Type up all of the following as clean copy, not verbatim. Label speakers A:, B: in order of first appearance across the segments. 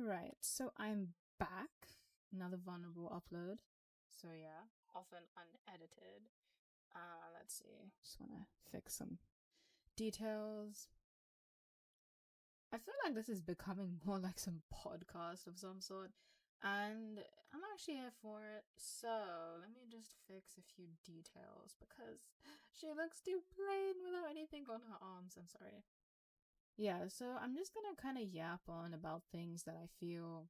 A: Right, so I'm back. Another vulnerable upload. So yeah, often unedited. Let's see. Just wanna fix some details. I feel like this is becoming more like some podcast of some sort, and I'm actually here for it. So let me just fix a few details because she looks too plain without anything on her arms. I'm sorry. Yeah, so I'm just gonna kind of yap on about things that I feel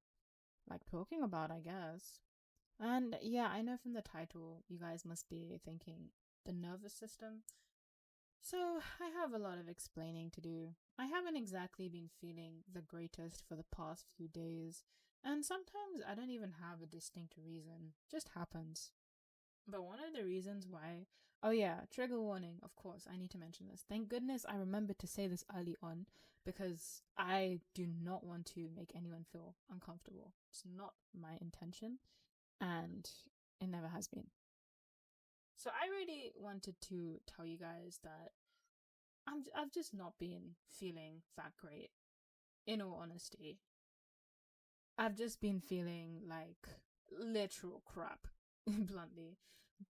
A: like talking about, I guess. And yeah, I know from the title, you guys must be thinking the nervous system. So I have a lot of explaining to do. I haven't exactly been feeling the greatest for the past few days, and sometimes I don't even have a distinct reason, just happens. But one of the reasons why, oh yeah, trigger warning, of course, I need to mention this. Thank goodness I remembered to say this early on because I do not want to make anyone feel uncomfortable. It's not my intention, and it never has been. So I really wanted to tell you guys that I've just not been feeling that great. In all honesty, I've just been feeling like literal crap, bluntly.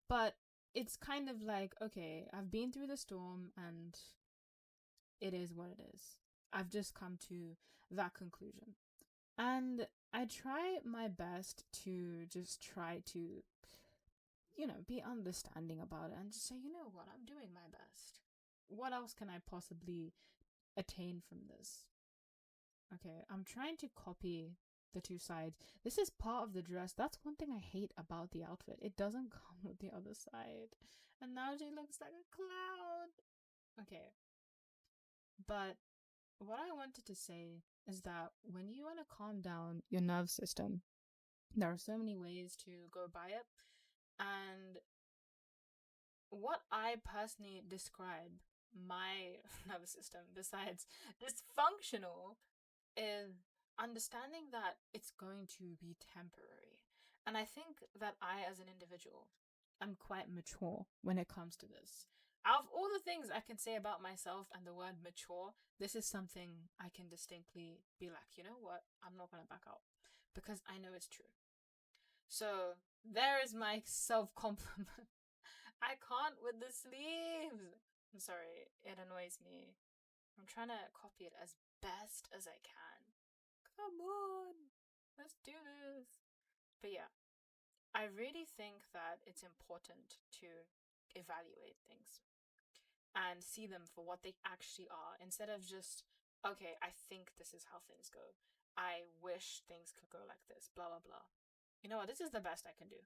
A: But it's kind of like, okay, I've been through the storm and it is what it is. I've just come to that conclusion. And I try my best to just try to, be understanding about it and just say, you know what, I'm doing my best. What else can I possibly attain from this? Okay, I'm trying to copy the two sides. This is part of the dress. That's one thing I hate about the outfit. It doesn't come with the other side. And now she looks like a cloud. Okay. But what I wanted to say is that when you want to calm down your nerve system, there are so many ways to go by it. And what I personally describe my nervous system, besides dysfunctional, is understanding that it's going to be temporary. And I think that I, as an individual, am quite mature when it comes to this. Out of all the things I can say about myself and the word mature, this is something I can distinctly be like, you know what? I'm not going to back out because I know it's true. So there is my self compliment. I can't with the sleeves. I'm sorry, it annoys me. I'm trying to copy it as best as I can. Come on, let's do this. But yeah, I really think that it's important to evaluate things and see them for what they actually are instead of just, okay, I think this is how things go. I wish things could go like this, blah, blah, blah. You know what? This is the best I can do.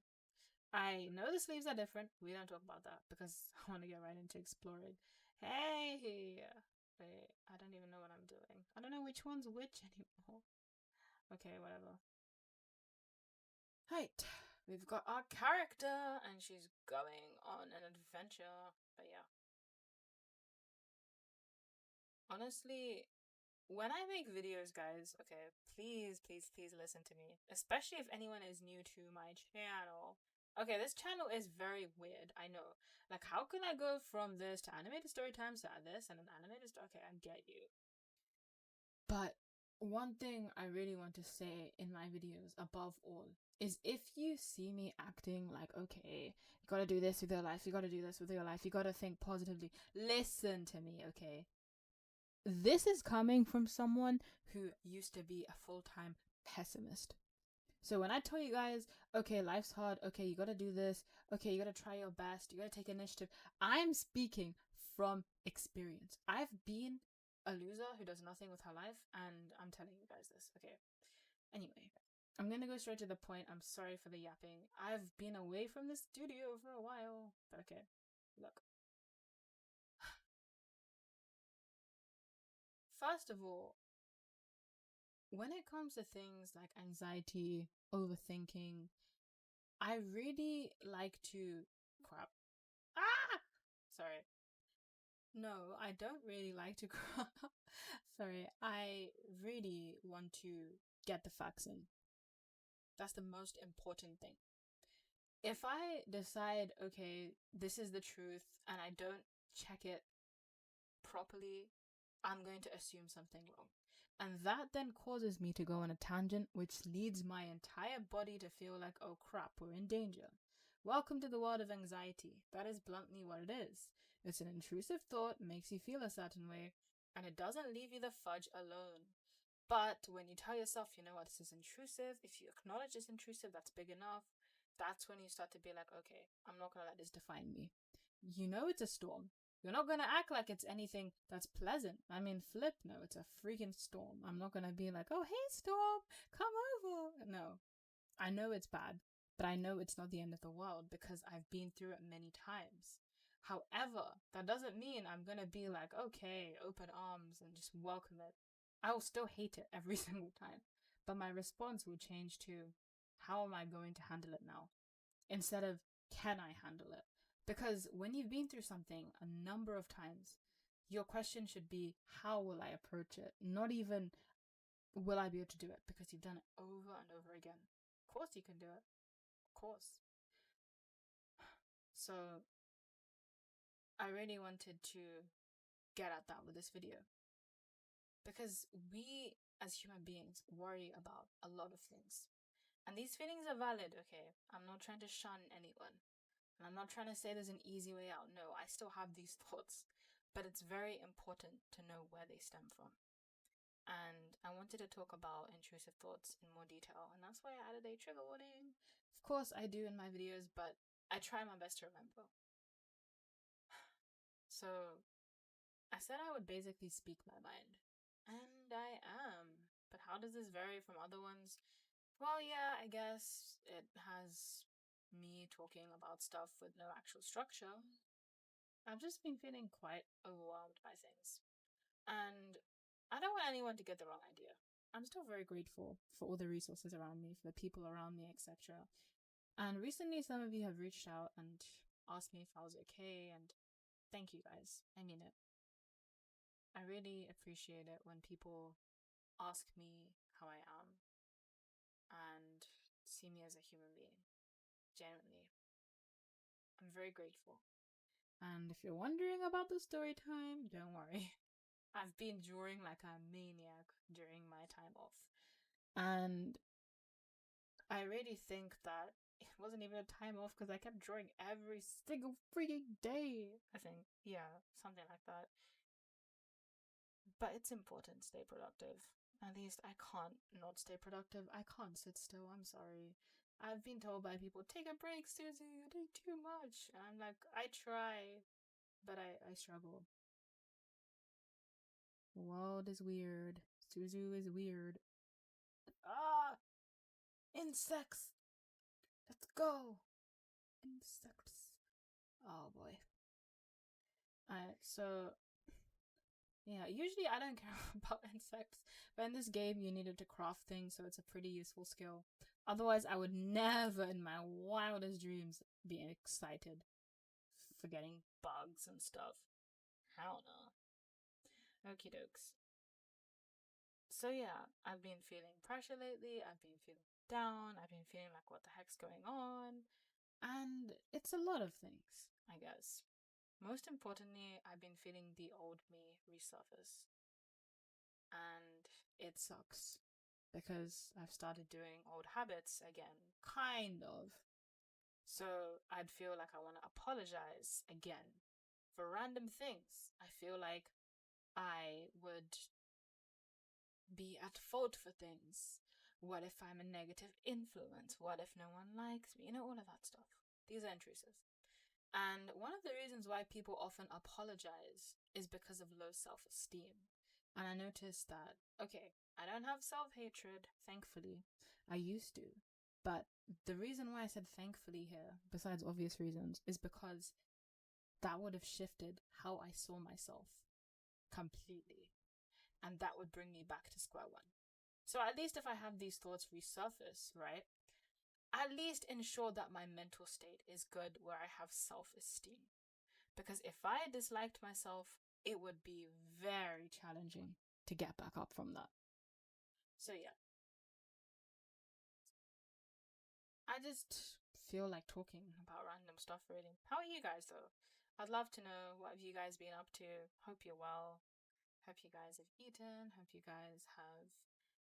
A: I know the sleeves are different. We don't talk about that because I want to get right into exploring. Hey, wait, I don't even know what I'm doing. I don't know which one's which anymore. Okay, whatever. Right, we've got our character and she's going on an adventure. But yeah, honestly, when I make videos, guys, okay, please, please, please listen to me. Especially if anyone is new to my channel. Okay, this channel is very weird, I know. Like, how can I go from this to animated story times to this and an animated story? Okay, I get you. But one thing I really want to say in my videos, above all, is if you see me acting like, okay, you gotta do this with your life, you gotta do this with your life, you gotta think positively, listen to me, okay? This is coming from someone who used to be a full-time pessimist. So when I tell you guys, okay, life's hard, okay, you gotta do this, okay, you gotta try your best, you gotta take initiative, I'm speaking from experience. I've been a loser who does nothing with her life, and I'm telling you guys this, okay? Anyway, I'm gonna go straight to the point. I'm sorry for the yapping. I've been away from the studio for a while, but okay, look. First of all, when it comes to things like anxiety, overthinking, I really like to crap. Ah! Sorry. No, I don't really like to crap. Sorry. I really want to get the facts in. That's the most important thing. If I decide, okay, this is the truth, and I don't check it properly, I'm going to assume something wrong. And that then causes me to go on a tangent, which leads my entire body to feel like, oh crap, we're in danger. Welcome to the world of anxiety. That is bluntly what it is. It's an intrusive thought, makes you feel a certain way, and it doesn't leave you the fudge alone. But when you tell yourself, you know what, this is intrusive, if you acknowledge it's intrusive, that's big enough, that's when you start to be like, okay, I'm not going to let this define me. You know it's a storm. You're not going to act like it's anything that's pleasant. I mean, flip, no, it's a freaking storm. I'm not going to be like, oh, hey, storm, come over. No, I know it's bad, but I know it's not the end of the world because I've been through it many times. However, that doesn't mean I'm going to be like, okay, open arms and just welcome it. I will still hate it every single time, but my response will change to, how am I going to handle it now? Instead of, can I handle it? Because when you've been through something a number of times, your question should be, how will I approach it? Not even, will I be able to do it? Because you've done it over and over again. Of course you can do it. Of course. So I really wanted to get at that with this video. Because we, as human beings, worry about a lot of things. And these feelings are valid, okay? I'm not trying to shun anyone. And I'm not trying to say there's an easy way out. No, I still have these thoughts. But it's very important to know where they stem from. And I wanted to talk about intrusive thoughts in more detail. And that's why I added a trigger warning. Of course, I do in my videos, but I try my best to remember. So I said I would basically speak my mind. And I am. But how does this vary from other ones? Well, yeah, I guess it has me talking about stuff with no actual structure. I've just been feeling quite overwhelmed by things. And I don't want anyone to get the wrong idea. I'm still very grateful for all the resources around me, for the people around me, etc. And recently, some of you have reached out and asked me if I was okay, and thank you guys. I mean it. I really appreciate it when people ask me how I am and see me as a human being. Genuinely. I'm very grateful. And if you're wondering about the story time, don't worry. I've been drawing like a maniac during my time off. And I really think that it wasn't even a time off because I kept drawing every single freaking day. I think, yeah, something like that. But it's important to stay productive. At least I can't not stay productive. I can't sit still. I'm sorry. I've been told by people, take a break, Suzu, you're doing too much. And I'm like, I try, but I struggle. The world is weird. Suzu is weird. Ah! Insects! Let's go! Insects. Oh boy. So yeah, usually I don't care about insects, but in this game you needed to craft things, so it's a pretty useful skill. Otherwise, I would never in my wildest dreams be excited for getting bugs and stuff. Hell no. Okie dokes. So yeah, I've been feeling pressure lately, I've been feeling down, I've been feeling like what the heck's going on, and it's a lot of things, I guess. Most importantly, I've been feeling the old me resurface. And it sucks because I've started doing old habits again, kind of. So I'd feel like I want to apologize again for random things. I feel like I would be at fault for things. What if I'm a negative influence? What if no one likes me? You know, all of that stuff. These are intrusive. And one of the reasons why people often apologize is because of low self-esteem. And I noticed that, okay, I don't have self-hatred, thankfully. I used to. But the reason why I said thankfully here, besides obvious reasons, is because that would have shifted how I saw myself completely. And that would bring me back to square one. So at least if I have these thoughts resurface, right? At least ensure that my mental state is good where I have self-esteem. Because if I disliked myself, it would be very challenging to get back up from that. So yeah. I just feel like talking about random stuff really. How are you guys though? I'd love to know, what have you guys been up to? Hope you're well. Hope you guys have eaten. Hope you guys have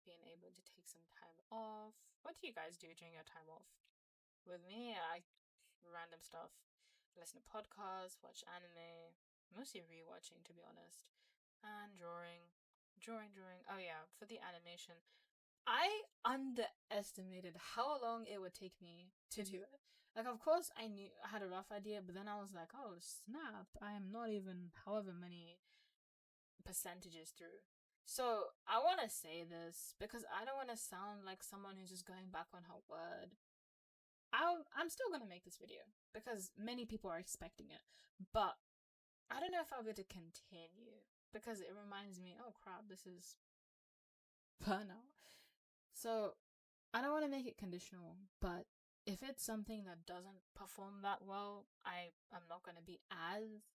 A: been able to take some time off. What do you guys do during your time off? With me, I random stuff. Listen to podcasts, watch anime, mostly rewatching to be honest, and drawing. Drawing. Oh yeah, for the animation. I underestimated how long it would take me to do it. Like, of course, I had a rough idea, but then I was like, oh snap, I am not even however many percentages through. So I want to say this because I don't want to sound like someone who's just going back on her word. I'm still gonna make this video because many people are expecting it, but I don't know if I'll be able to continue because it reminds me, oh crap, this is burnout. So I don't want to make it conditional, but if it's something that doesn't perform that well, I'm not gonna be as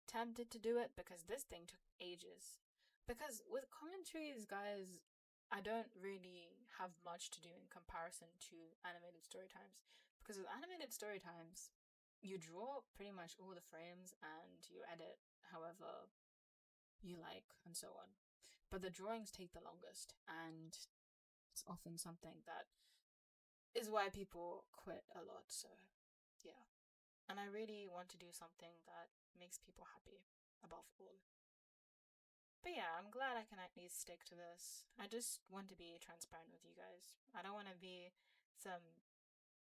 A: tempted to do it because this thing took ages. Because with commentaries, guys, I don't really have much to do in comparison to animated story times. Because with animated story times, you draw pretty much all the frames and you edit however you like and so on. But the drawings take the longest, and it's often something that is why people quit a lot. So, yeah. And I really want to do something that makes people happy above all. But yeah, I'm glad I can at least stick to this. I just want to be transparent with you guys. I don't want to be some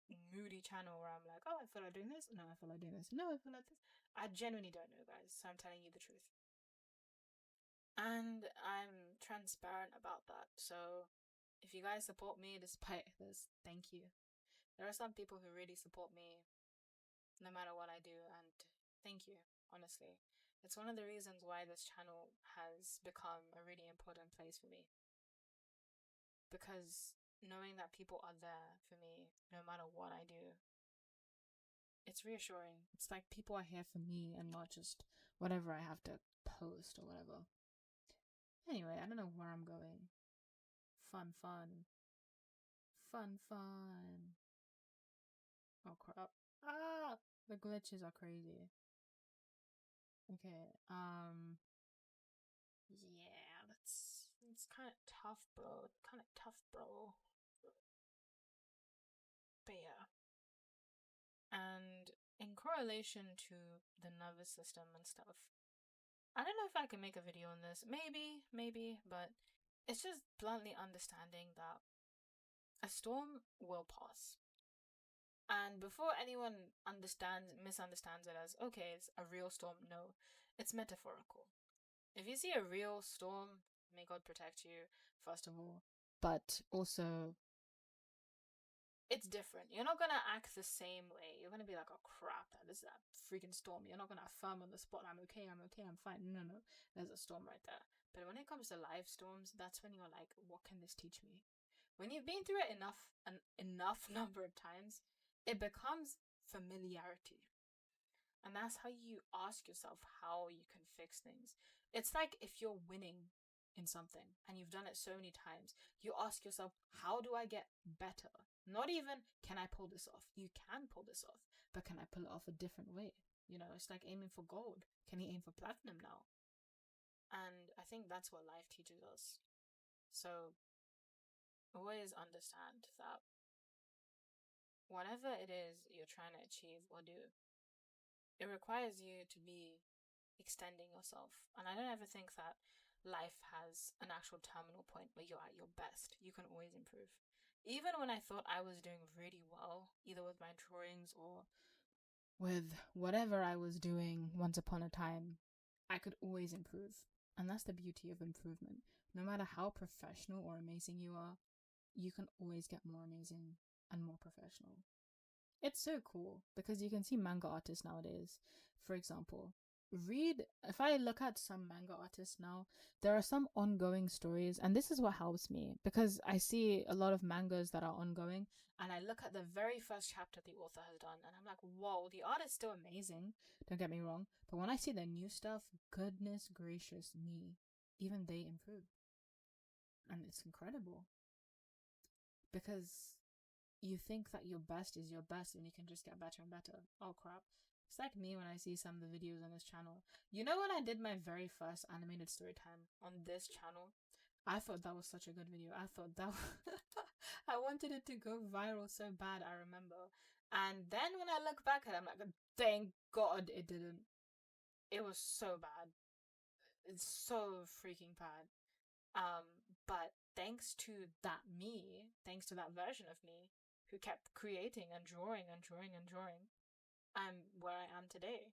A: moody channel where I'm like, oh, I feel like doing this. No, I feel like doing this. No, I feel like this. I genuinely don't know, guys. So I'm telling you the truth. And I'm transparent about that. So if you guys support me despite this, thank you. There are some people who really support me no matter what I do, and thank you, honestly. It's one of the reasons why this channel has become a really important place for me. Because knowing that people are there for me no matter what I do, it's reassuring. It's like people are here for me and not just whatever I have to post or whatever. Anyway, I don't know where I'm going. Fun. Oh crap. Ah! The glitches are crazy. Okay, yeah, it's kind of tough, bro. But yeah. And in correlation to the nervous system and stuff, I don't know if I can make a video on this. Maybe, but it's just bluntly understanding that a storm will pass. And before anyone misunderstands it as, okay, it's a real storm, no, it's metaphorical. If you see a real storm, may God protect you, first of all. But also, it's different. You're not gonna act the same way. You're gonna be like, oh crap, this is a freaking storm. You're not gonna affirm on the spot, I'm okay, I'm fine. No. There's a storm right there. But when it comes to live storms, that's when you're like, what can this teach me? When you've been through it enough number of times, it becomes familiarity. And that's how you ask yourself how you can fix things. It's like if you're winning in something and you've done it so many times, you ask yourself, how do I get better? Not even, can I pull this off? You can pull this off, but can I pull it off a different way? You know, it's like aiming for gold. Can you aim for platinum now? And I think that's what life teaches us. So always understand that whatever it is you're trying to achieve or do, it requires you to be extending yourself. And I don't ever think that life has an actual terminal point where you're at your best. You can always improve. Even when I thought I was doing really well, either with my drawings or with whatever I was doing once upon a time, I could always improve. And that's the beauty of improvement. No matter how professional or amazing you are, you can always get more amazing and more professional. It's so cool because you can see manga artists nowadays, for example. If I look at some manga artists now, there are some ongoing stories, and this is what helps me because I see a lot of mangas that are ongoing, and I look at the very first chapter the author has done, and I'm like, whoa, the art is still amazing, don't get me wrong, but when I see the new stuff, goodness gracious me, even they improve. And it's incredible because you think that your best is your best and you can just get better and better. Oh crap. It's like me when I see some of the videos on this channel. You know, when I did my very first animated story time on this channel, I thought that was such a good video. I thought that I wanted it to go viral so bad, I remember. And then when I look back at it, I'm like, thank God it didn't. It was so bad. It's so freaking bad. But thanks to that me, thanks to that version of me who kept creating and drawing and drawing and drawing, I'm where I am today.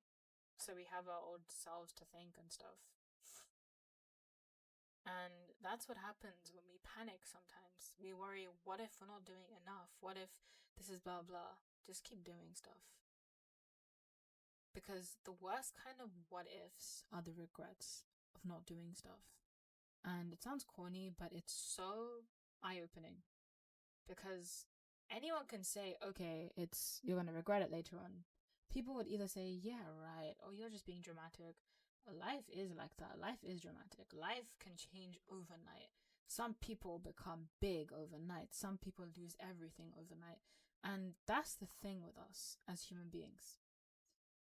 A: So we have our old selves to thank and stuff. And that's what happens when we panic sometimes. We worry, what if we're not doing enough? What if this is blah blah? Just keep doing stuff. Because the worst kind of what ifs are the regrets of not doing stuff. And it sounds corny, but it's so eye-opening. Because anyone can say, okay, you're gonna regret it later on. People would either say, yeah, right, or you're just being dramatic. Life is like that. Life is dramatic. Life can change overnight. Some people become big overnight. Some people lose everything overnight. And that's the thing with us as human beings.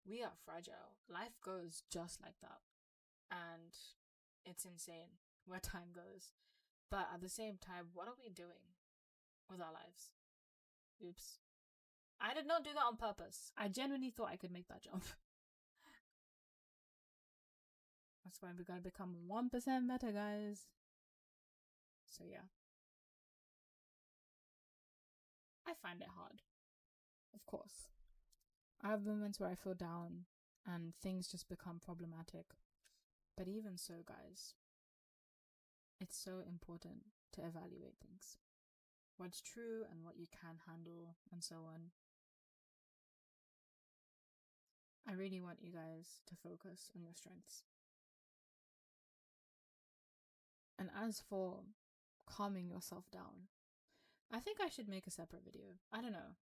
A: We are fragile. Life goes just like that. And it's insane where time goes. But at the same time, what are we doing with our lives? Oops. I did not do that on purpose. I genuinely thought I could make that jump. That's why we gotta become 1% better, guys. So yeah. I find it hard. Of course. I have moments where I feel down and things just become problematic. But even so, guys, it's so important to evaluate things. What's true and what you can handle and so on. I really want you guys to focus on your strengths. And as for calming yourself down, I think I should make a separate video. I don't know.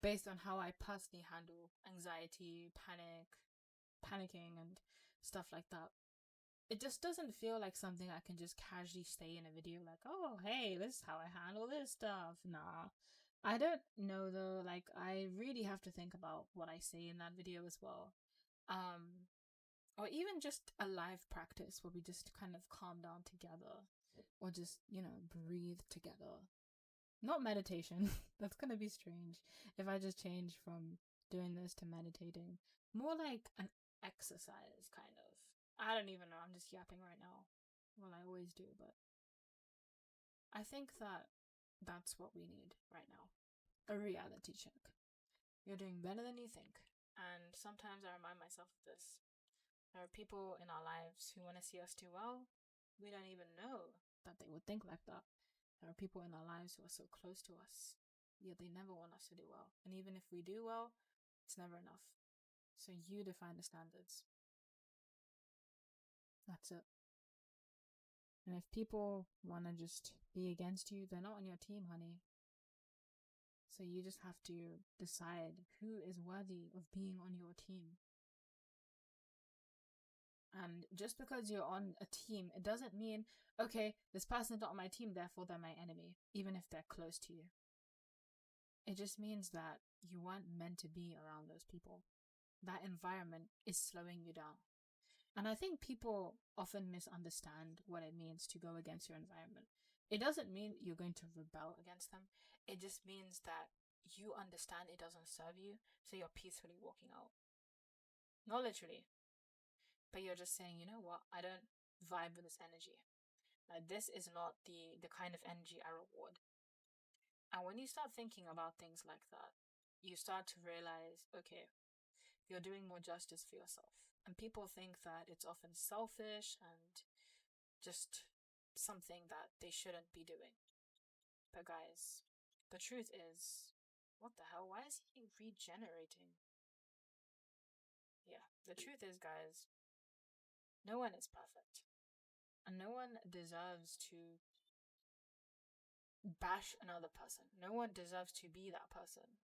A: Based on how I personally handle anxiety, panicking and stuff like that. It just doesn't feel like something I can just casually say in a video like, oh, hey, this is how I handle this stuff. Nah. I don't know though, like I really have to think about what I say in that video as well. Or even just a live practice where we just kind of calm down together or just, breathe together. Not meditation. That's gonna be strange if I just change from doing this to meditating. More like an exercise, kind of. I don't even know. I'm just yapping right now. Well, I always do, but I think that's what we need right now. A reality check. You're doing better than you think. And sometimes I remind myself of this. There are people in our lives who want to see us do well. We don't even know that they would think like that. There are people in our lives who are so close to us, yet they never want us to do well. And even if we do well, it's never enough. So you define the standards. That's it. And if people want to just be against you, they're not on your team, honey. So you just have to decide who is worthy of being on your team. And just because you're on a team, it doesn't mean, okay, this person's not on my team, therefore they're my enemy, even if they're close to you. It just means that you weren't meant to be around those people. That environment is slowing you down. And I think people often misunderstand what it means to go against your environment. It doesn't mean you're going to rebel against them. It just means that you understand it doesn't serve you, so you're peacefully walking out. Not literally. But you're just saying, you know what, I don't vibe with this energy. Like, this is not the kind of energy I reward. And when you start thinking about things like that, you start to realize, okay, you're doing more justice for yourself. And people think that it's often selfish and just something that they shouldn't be doing. But guys, the truth is, what the hell? Why is he regenerating? Yeah, the truth is, guys, no one is perfect. And no one deserves to bash another person. No one deserves to be that person.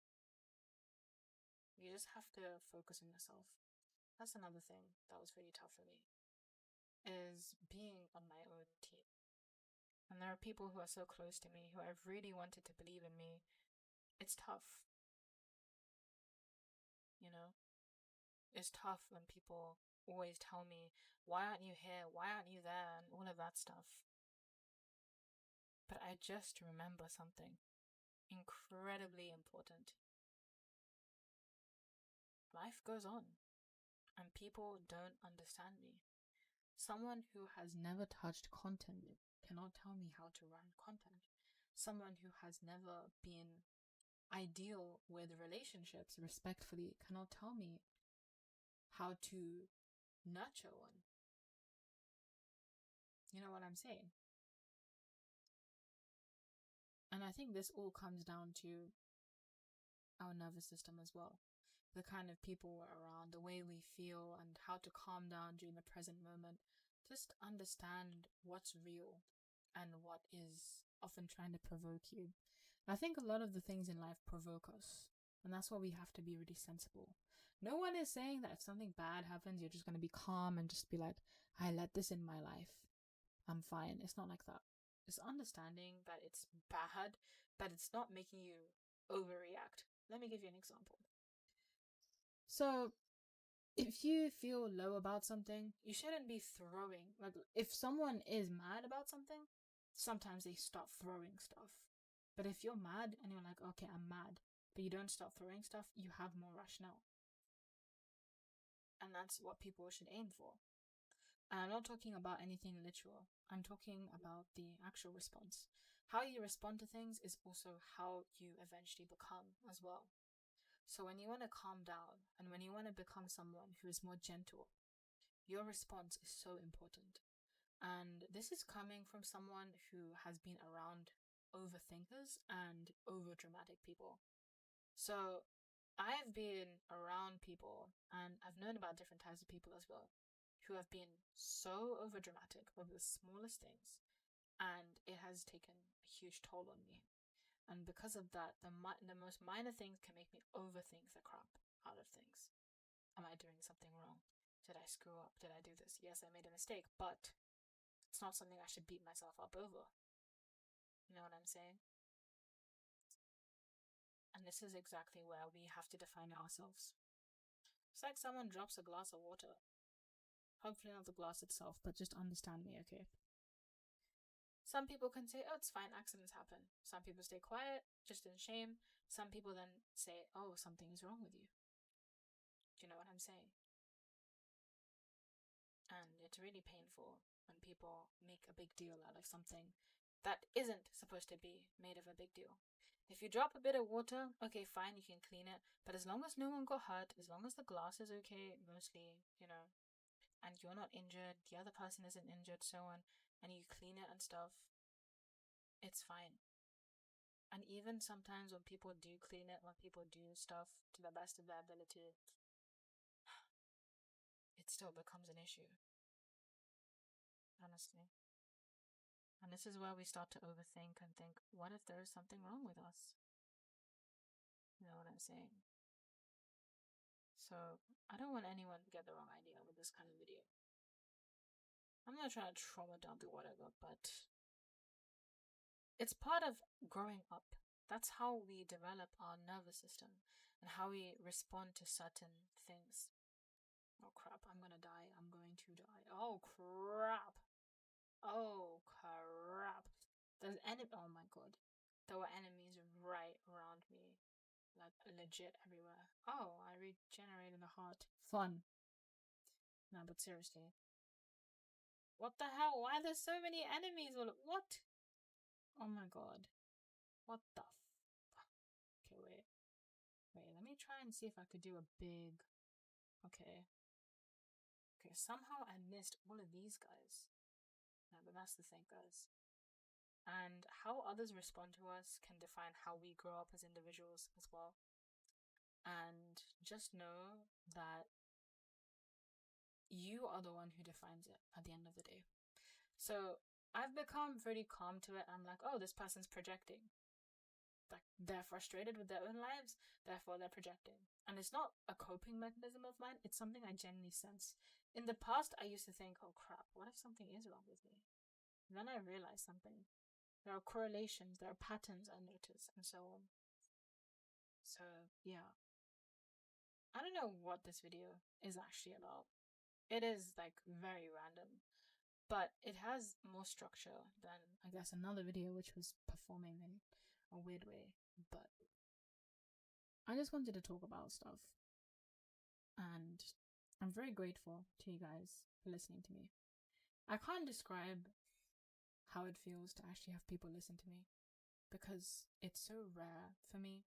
A: You just have to focus on yourself. That's another thing that was really tough for me, is being on my own team. And there are people who are so close to me, who I've really wanted to believe in me. It's tough. you know? It's tough when people always tell me, why aren't you here? Why aren't you there? And all of that stuff. But I just remember something incredibly important. Life goes on, and people don't understand me. Someone who has never touched content cannot tell me how to run content. Someone who has never been ideal with relationships respectfully cannot tell me how to nurture one. You know what I'm saying? And I think this all comes down to our nervous system as well. The kind of people we're around, the way we feel, and how to calm down during the present moment. Just understand what's real and what is often trying to provoke you. I think a lot of the things in life provoke us, and that's why we have to be really sensible. No one is saying that if something bad happens, you're just going to be calm and just be like, I let this in my life. I'm fine. It's not like that. It's understanding that it's bad, but it's not making you overreact. Let me give you an example. So, if you feel low about something, you shouldn't be throwing. Like, if someone is mad about something, sometimes they start throwing stuff. But if you're mad and you're like, okay, I'm mad, but you don't start throwing stuff, you have more rationale. And that's what people should aim for. And I'm not talking about anything literal. I'm talking about the actual response. How you respond to things is also how you eventually become as well. So when you want to calm down and when you want to become someone who is more gentle, your response is so important. And this is coming from someone who has been around overthinkers and overdramatic people. So I've been around people and I've known about different types of people as well who have been so overdramatic over the smallest things, and it has taken a huge toll on me. And because of that, the most minor things can make me overthink the crap out of things. Am I doing something wrong? Did I screw up? Did I do this? Yes, I made a mistake, but it's not something I should beat myself up over. You know what I'm saying? And this is exactly where we have to define ourselves. It's like someone drops a glass of water. Hopefully not the glass itself, but just understand me, okay? Some people can say, oh, it's fine, accidents happen. Some people stay quiet, just in shame. Some people then say, oh, something is wrong with you. Do you know what I'm saying? And it's really painful when people make a big deal out of something that isn't supposed to be made of a big deal. If you drop a bit of water, okay, fine, you can clean it. But as long as no one got hurt, as long as the glass is okay, mostly, and you're not injured, the other person isn't injured, so on, and you clean it and stuff, it's fine. And even sometimes when people do clean it, when people do stuff to the best of their ability, it still becomes an issue. Honestly. And this is where we start to overthink and think, what if there is something wrong with us? You know what I'm saying? So I don't want anyone to get the wrong idea with this kind of video. I'm not trying to trauma dump or whatever, but it's part of growing up. That's how we develop our nervous system and how we respond to certain things. Oh crap, I'm gonna die. I'm going to die. Oh crap. Oh crap. Oh my god. There were enemies right around me. Like legit everywhere. Oh, I regenerated a heart. Fun. No, but seriously. What the hell? Why are there so many enemies? What? Oh my god. What the fuck? Okay, wait. Wait, let me try and see if I could do a big... Okay. Okay, somehow I missed all of these guys. No, but that's the thing, guys. And how others respond to us can define how we grow up as individuals as well. And just know that you are the one who defines it at the end of the day. So I've become pretty calm to it. I'm like, oh, this person's projecting. Like, they're frustrated with their own lives, therefore they're projecting. And it's not a coping mechanism of mine, it's something I genuinely sense. In the past, I used to think, oh crap, what if something is wrong with me? And then I realized something. There are correlations, there are patterns I notice, and so on. So, yeah. I don't know what this video is actually about. It is like very random, but it has more structure than, I guess, another video which was performing in a weird way. But I just wanted to talk about stuff, and I'm very grateful to you guys for listening to me. I can't describe how it feels to actually have people listen to me, because it's so rare for me.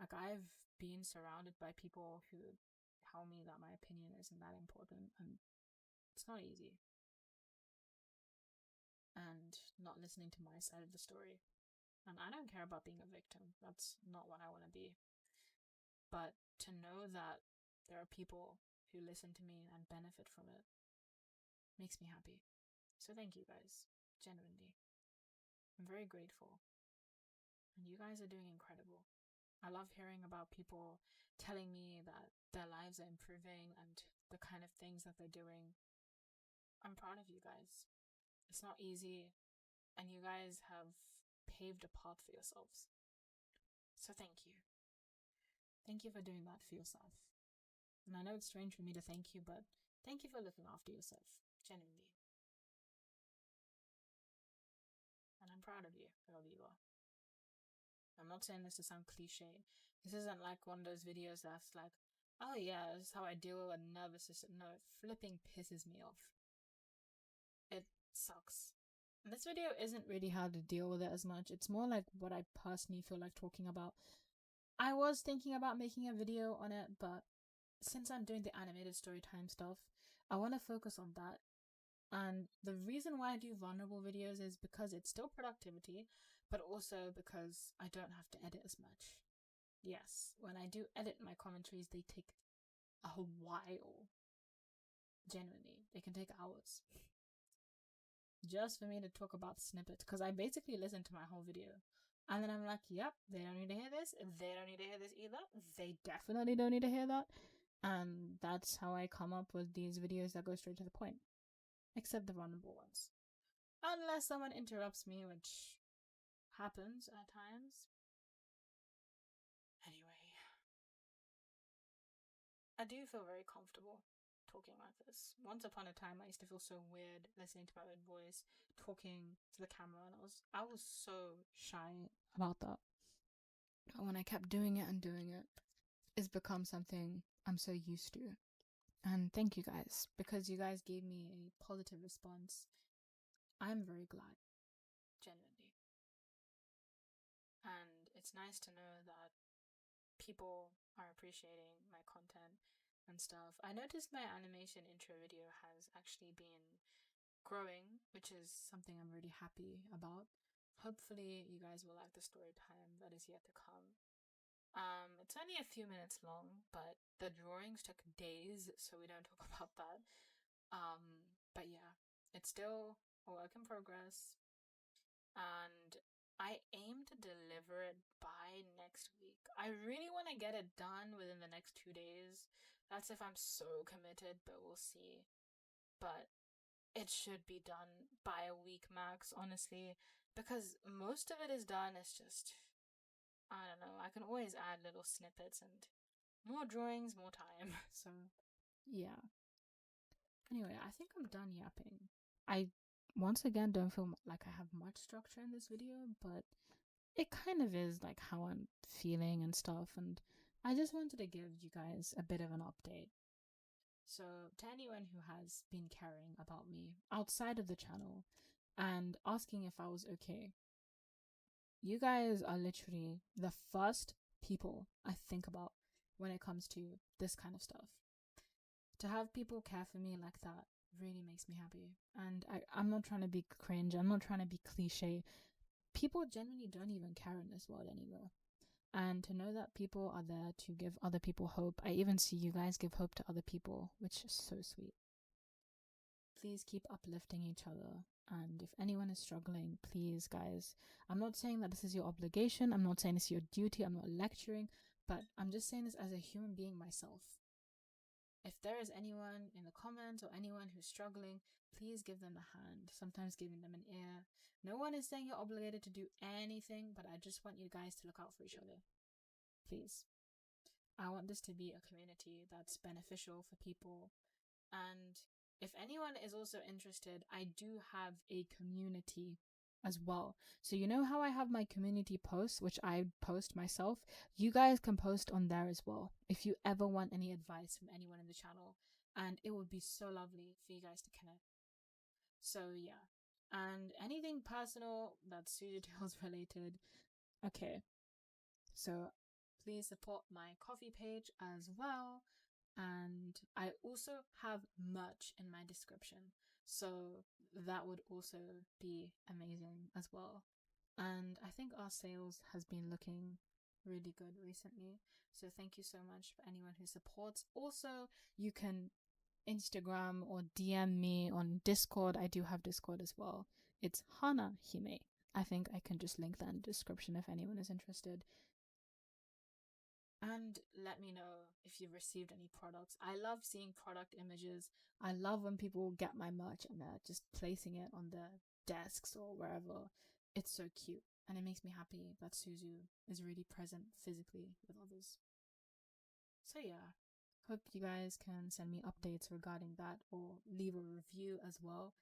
A: Like, I've been surrounded by people who tell me that my opinion isn't that important, and it's not easy. And not listening to my side of the story. And I don't care about being a victim. That's not what I want to be. But to know that there are people who listen to me and benefit from it makes me happy. So thank you guys, genuinely. I'm very grateful. And you guys are doing incredible. I love hearing about people telling me that their lives are improving and the kind of things that they're doing. I'm proud of you guys. It's not easy, and you guys have paved a path for yourselves. So thank you. Thank you for doing that for yourself. And I know it's strange for me to thank you, but thank you for looking after yourself, genuinely. And I'm proud of you, whoever you are. I'm not saying this to sound cliche. This isn't like one of those videos that's like, oh yeah, this is how I deal with a nervous system. No, it flipping pisses me off. It sucks. And this video isn't really how to deal with it as much. It's more like what I personally feel like talking about. I was thinking about making a video on it, but since I'm doing the animated story time stuff, I want to focus on that. And the reason why I do vulnerable videos is because it's still productivity, but also because I don't have to edit as much. Yes, when I do edit my commentaries, they take a while. Genuinely, they can take hours. Just for me to talk about snippets, because I basically listen to my whole video. And then I'm like, yep, they don't need to hear this. They don't need to hear this either. They definitely don't need to hear that. And that's how I come up with these videos that go straight to the point. Except the vulnerable ones. Unless someone interrupts me, which happens at times. Anyway. I do feel very comfortable talking like this. Once upon a time, I used to feel so weird listening to my own voice, talking to the camera, and I was so shy about that. But when I kept doing it and doing it, it's become something I'm so used to. And thank you guys, because you guys gave me a positive response. I'm very glad, genuinely. And it's nice to know that people are appreciating my content and stuff. I noticed my animation intro video has actually been growing, which is something I'm really happy about. Hopefully you guys will like the story time that is yet to come. It's only a few minutes long, but the drawings took days, so we don't talk about that. But yeah, it's still a work in progress, and I aim to deliver it by next week. I really want to get it done within the next 2 days. That's if I'm so committed, but we'll see. But it should be done by a week max, honestly, because most of it is done. It's just, I don't know, I can always add little snippets and more drawings, more time. So, yeah. Anyway, I think I'm done yapping. I, once again, don't feel like I have much structure in this video, but it kind of is like how I'm feeling and stuff, and I just wanted to give you guys a bit of an update. So, to anyone who has been caring about me outside of the channel and asking if I was okay, you guys are literally the first people I think about when it comes to this kind of stuff. To have people care for me like that really makes me happy. And I'm not trying to be cringe, I'm not trying to be cliche. People genuinely don't even care in this world anymore. And to know that people are there to give other people hope. I even see you guys give hope to other people, which is so sweet. Please keep uplifting each other. And if anyone is struggling, please, guys, I'm not saying that this is your obligation. I'm not saying this is your duty. I'm not lecturing, but I'm just saying this as a human being myself. If there is anyone in the comments or anyone who's struggling, please give them a hand, sometimes giving them an ear. No one is saying you're obligated to do anything, but I just want you guys to look out for each other. Please. I want this to be a community that's beneficial for people. And if anyone is also interested, I do have a community as well. So you know how I have my community posts, which I post myself? You guys can post on there as well if you ever want any advice from anyone in the channel. And it would be so lovely for you guys to connect. So yeah. And anything personal that's SuzuTales related. Okay. So please support my coffee page as well. And I also have merch in my description. So that would also be amazing as well. And I think our sales has been looking really good recently. So thank you so much for anyone who supports. Also, you can Instagram or DM me on Discord. I do have Discord as well. It's Hana Hime. I think I can just link that in the description if anyone is interested. And let me know if you've received any products. I love seeing product images. I love when people get my merch and they're just placing it on their desks or wherever. It's so cute. And it makes me happy that Suzu is really present physically with others. So yeah, hope you guys can send me updates regarding that or leave a review as well.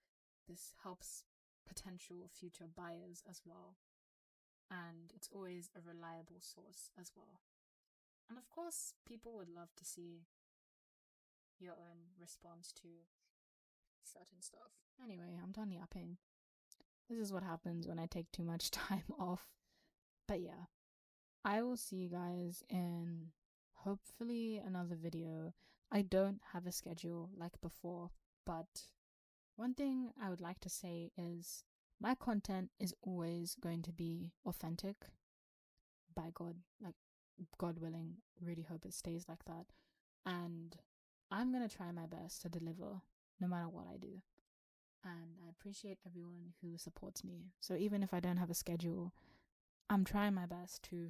A: This helps potential future buyers as well. And it's always a reliable source as well. And of course, people would love to see your own response to certain stuff. Anyway, I'm done yapping. This is what happens when I take too much time off. But yeah, I will see you guys in hopefully another video. I don't have a schedule like before, but one thing I would like to say is my content is always going to be authentic. By God, like God willing, really hope it stays like that. And I'm going to try my best to deliver no matter what I do. And I appreciate everyone who supports me. So even if I don't have a schedule, I'm trying my best to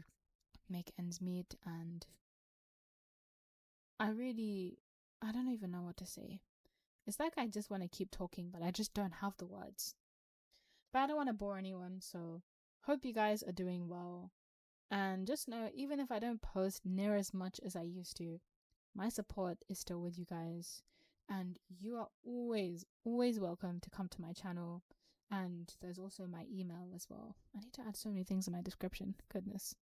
A: make ends meet. And I don't even know what to say. It's like I just want to keep talking, but I just don't have the words. But I don't want to bore anyone. So hope you guys are doing well. And just know, even if I don't post near as much as I used to, my support is still with you guys. And you are always, always welcome to come to my channel. And there's also my email as well. I need to add so many things in my description. Goodness.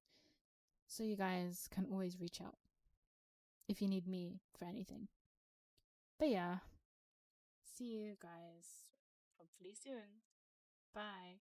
A: So you guys can always reach out if you need me for anything. But yeah, see you guys hopefully soon. Bye.